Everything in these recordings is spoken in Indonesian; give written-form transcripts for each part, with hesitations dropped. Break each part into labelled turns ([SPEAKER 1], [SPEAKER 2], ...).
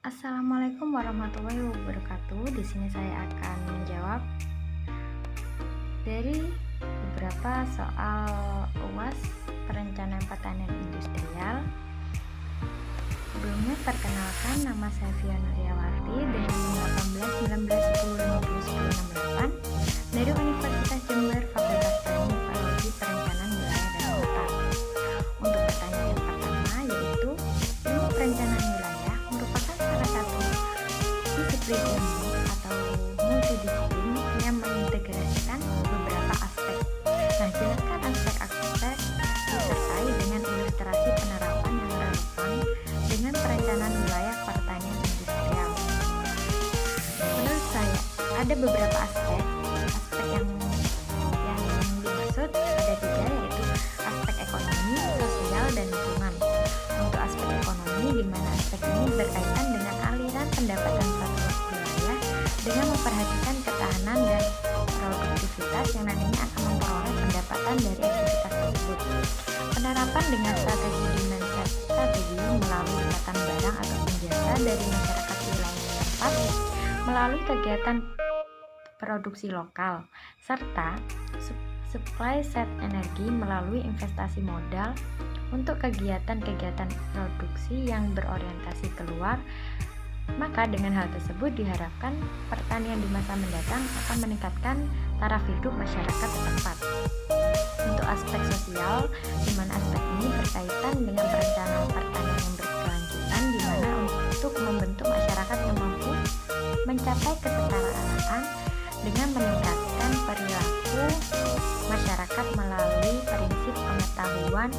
[SPEAKER 1] Assalamualaikum warahmatullahi wabarakatuh. Di sini saya akan menjawab dari beberapa soal UAS Perencanaan Pertanian Industrial. Sebelumnya perkenalkan, nama saya Fiona Riawati dengan nomor 18 19 10 50 10 68 dari Universitas Jember, Fakultas Teknik Teknologi Perencanaan Wilayah dan Kota. Untuk pertanyaan yang pertama yaitu, ilmu perencanaan wilayah merupakan salah satu disiplin ilmu atau multidisiplin yang mengintegrasikan beberapa aspek. Nah, jelaskan aspek-aspek disertai dengan ilustrasi penerapan yang relevan dengan perencanaan wilayah pertanian industrial. Menurut saya, ada beberapa aspek yang dimaksud ada tiga, yaitu aspek ekonomi, sosial, dan lingkungan. Untuk aspek ekonomi, di mana aspek ini berkaitan dengan aliran pendapatan suatu wilayah dengan memperhatikan ketahanan dan produktivitas yang nantinya akan memperoleh pendapatan dari aktivitas tersebut. Penerapan dengan strategi melalui ikatan barang atau jasa dari masyarakat wilayah setempat melalui kegiatan produksi lokal, serta supply set energi melalui investasi modal untuk kegiatan-kegiatan produksi yang berorientasi keluar. Maka dengan hal tersebut diharapkan pertanian di masa mendatang akan meningkatkan taraf hidup masyarakat setempat. Untuk aspek sosial, di mana aspek ini berkaitan dengan perencanaan pertanian yang berkelanjutan, di mana untuk membentuk masyarakat yang mampu mencapai kesetaraan dengan meningkatkan perilaku masyarakat melalui prinsip pengetahuan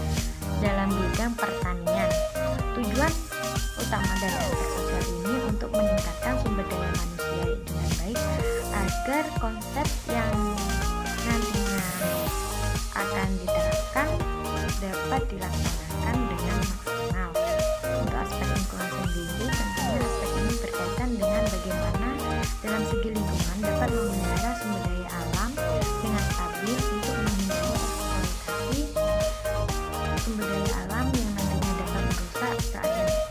[SPEAKER 1] dalam bidang pertanian. Tujuan utama dari aspek sosial ini untuk meningkatkan sumber daya manusia dengan baik agar konsep yang nantinya akan diterapkan dapat dilaksanakan dengan maksimal. Untuk aspek lingkungan sendiri, tentunya aspek ini berkaitan dengan bagaimana dalam segi lingkungan dapat memelihara sumber daya alam dengan stabil untuk menghindari eksploitasi sumber daya alam yang nantinya dapat merusak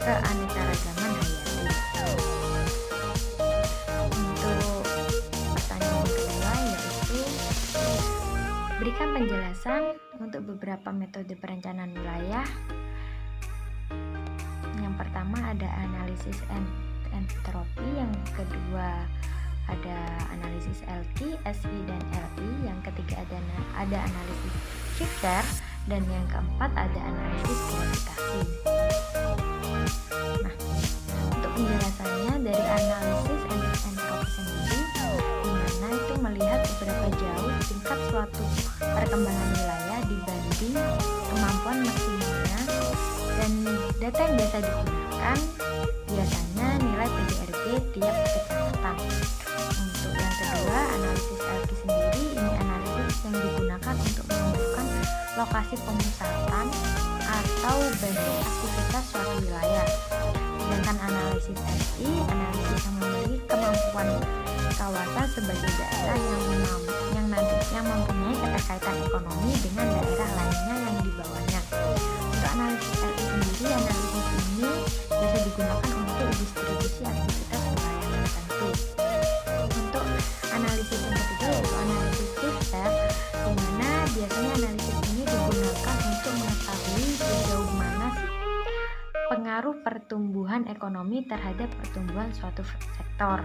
[SPEAKER 1] keanekaragaman hayati. Untuk pertanyaan kedua yaitu, berikan penjelasan untuk beberapa metode perencanaan wilayah. Yang pertama ada analisis entropi, yang kedua ada analisis LT, SI, dan LI, yang ketiga ada analisis shifter, dan yang keempat ada analisis gravitasi. Nah, untuk penjelasannya dari analisis entropi sendiri, dimana itu melihat seberapa jauh tingkat suatu perkembangan wilayah dibanding kemampuan maksimalnya, dan data yang biasa digunakan biasanya nilai PDRB tiap kecamatan. Untuk yang kedua, analisis LQ sendiri, ini analisis yang digunakan untuk menentukan lokasi pemusatan atau basis aktivitas suatu wilayah. Sedangkan analisis SI, analisis yang memiliki kemampuan kawasan sebagai daerah yang mempunyai keterkaitan ekonomi dengan daerah lainnya yang di bawahnya. Untuk analisis LI sendiri, analisis ini biasa digunakan untuk distribusi aktivitas wilayah tertentu. Untuk analisis yang ketiga yaitu analisis shifter, di mana biasanya analisis ini digunakan untuk mengetahui sejauh mana sih pengaruh pertumbuhan ekonomi terhadap pertumbuhan suatu sektor.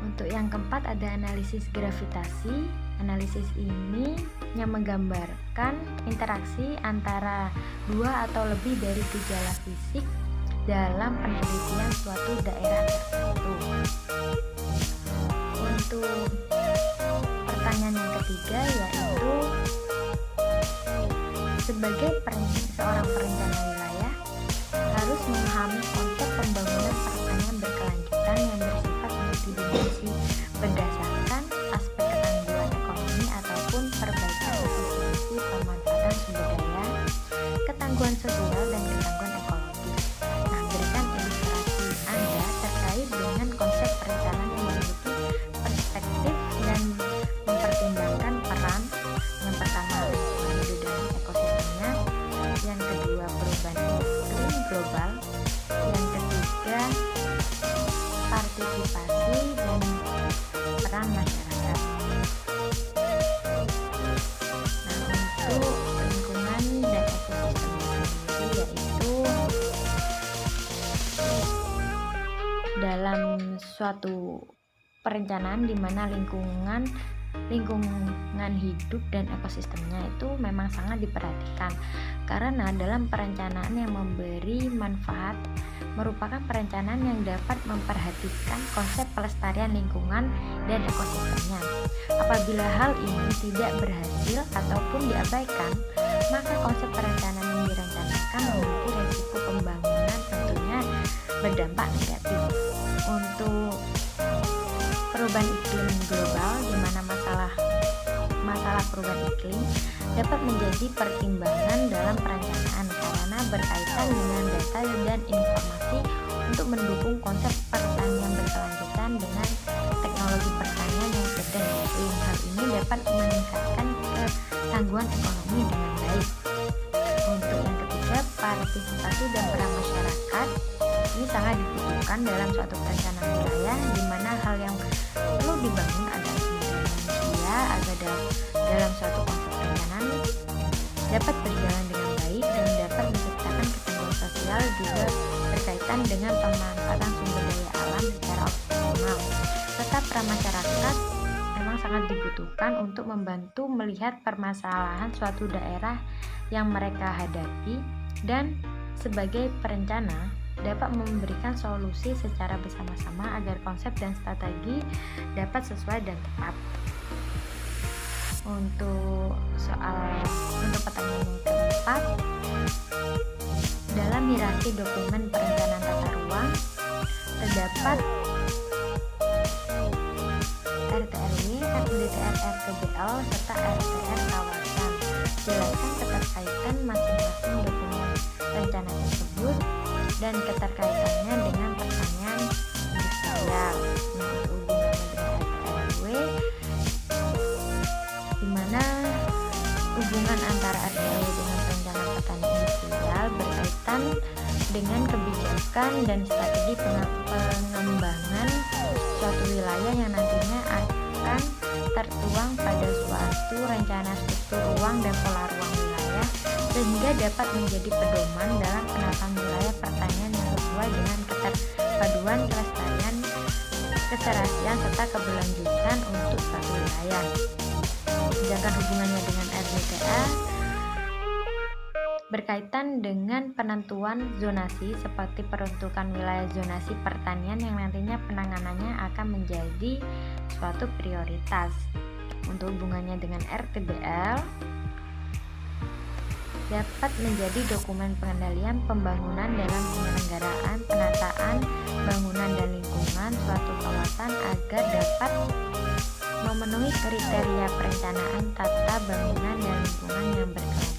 [SPEAKER 1] Untuk yang keempat ada analisis gravitasi. Analisis ini yang menggambarkan interaksi antara dua atau lebih dari gejala fisik dalam penelitian suatu daerah tertentu. Untuk pertanyaan yang ketiga yaitu, sebagai seorang perencana wilayah harus memahami konsep pembangunan pertanian berkelanjutan yang bersifat multidimensi berdasarkan aspek ketangguhan ekonomi ataupun perbaikan efisiensi pemanfaatan sumber daya, ketangguhan sosial, dan ketangguhan ekologis. Nah, berikan ilustrasi Anda terkait dengan konsep perencanaan yang memiliki perspektif dan mempertimbangkan peran yang pertama lingkungan hidup dan ekosistemnya, yang kedua perubahan iklim global, dalam suatu perencanaan di mana lingkungan hidup dan ekosistemnya itu memang sangat diperhatikan, karena dalam perencanaan yang memberi manfaat merupakan perencanaan yang dapat memperhatikan konsep pelestarian lingkungan dan ekosistemnya. Apabila hal ini tidak berhasil ataupun diabaikan, maka konsep perencanaan yang direncanakan memiliki resiko pembangunan tentunya berdampak negatif. Untuk perubahan iklim global, di mana masalah perubahan iklim dapat menjadi pertimbangan dalam perencanaan karena berkaitan dengan data dan informasi untuk mendukung konsep pertanian berkelanjutan dengan teknologi pertanian yang sedang dilakukan. Hal ini dapat meningkatkan ketangguhan ekonomi dengan baik. Untuk yang ketiga, partisipasi dan peran masyarakat ini sangat dibutuhkan dalam suatu perencanaan wilayah, di mana hal yang perlu dibangun adalah sumber manusia agar dalam suatu konsep perencanaan dapat berjalan dengan baik dan dapat menciptakan ketangguhan sosial, juga berkaitan dengan pemanfaatan sumber daya alam secara optimal. Serta peran masyarakat memang sangat dibutuhkan untuk membantu melihat permasalahan suatu daerah yang mereka hadapi, dan sebagai perencana dapat memberikan solusi secara bersama-sama agar konsep dan strategi dapat sesuai dan tepat. Untuk pertanyaan yang keempat, dalam hierarki dokumen perencanaan tata ruang terdapat RT/RW, RDTR, RTBL, serta RTR kawasan. Jelaskan keterkaitan masing-masing dokumen rencana tersebut dan keterkaitannya dengan pertanian industrial. Untuk hubungannya dengan RT/RW, di mana hubungan antara RT/RW dengan perencanaan pertanian industrial berkaitan dengan kebijakan dan strategi pengembangan suatu wilayah yang nantinya akan tertuang pada suatu rencana struktur ruang dan pola ruang wilayah, sehingga dapat menjadi pedoman dalam penataan wilayah pertanian yang sesuai dengan keterpaduan kelestarian, keserasian, serta keberlanjutan untuk suatu wilayah. Sedangkan hubungannya dengan RDTA berkaitan dengan penentuan zonasi, seperti peruntukan wilayah zonasi pertanian yang nantinya penanganannya akan menjadi suatu prioritas. Untuk hubungannya dengan RTBL dapat menjadi dokumen pengendalian pembangunan dalam penyelenggaraan penataan bangunan dan lingkungan suatu kawasan agar dapat memenuhi kriteria perencanaan tata bangunan dan lingkungan yang berkelanjutan.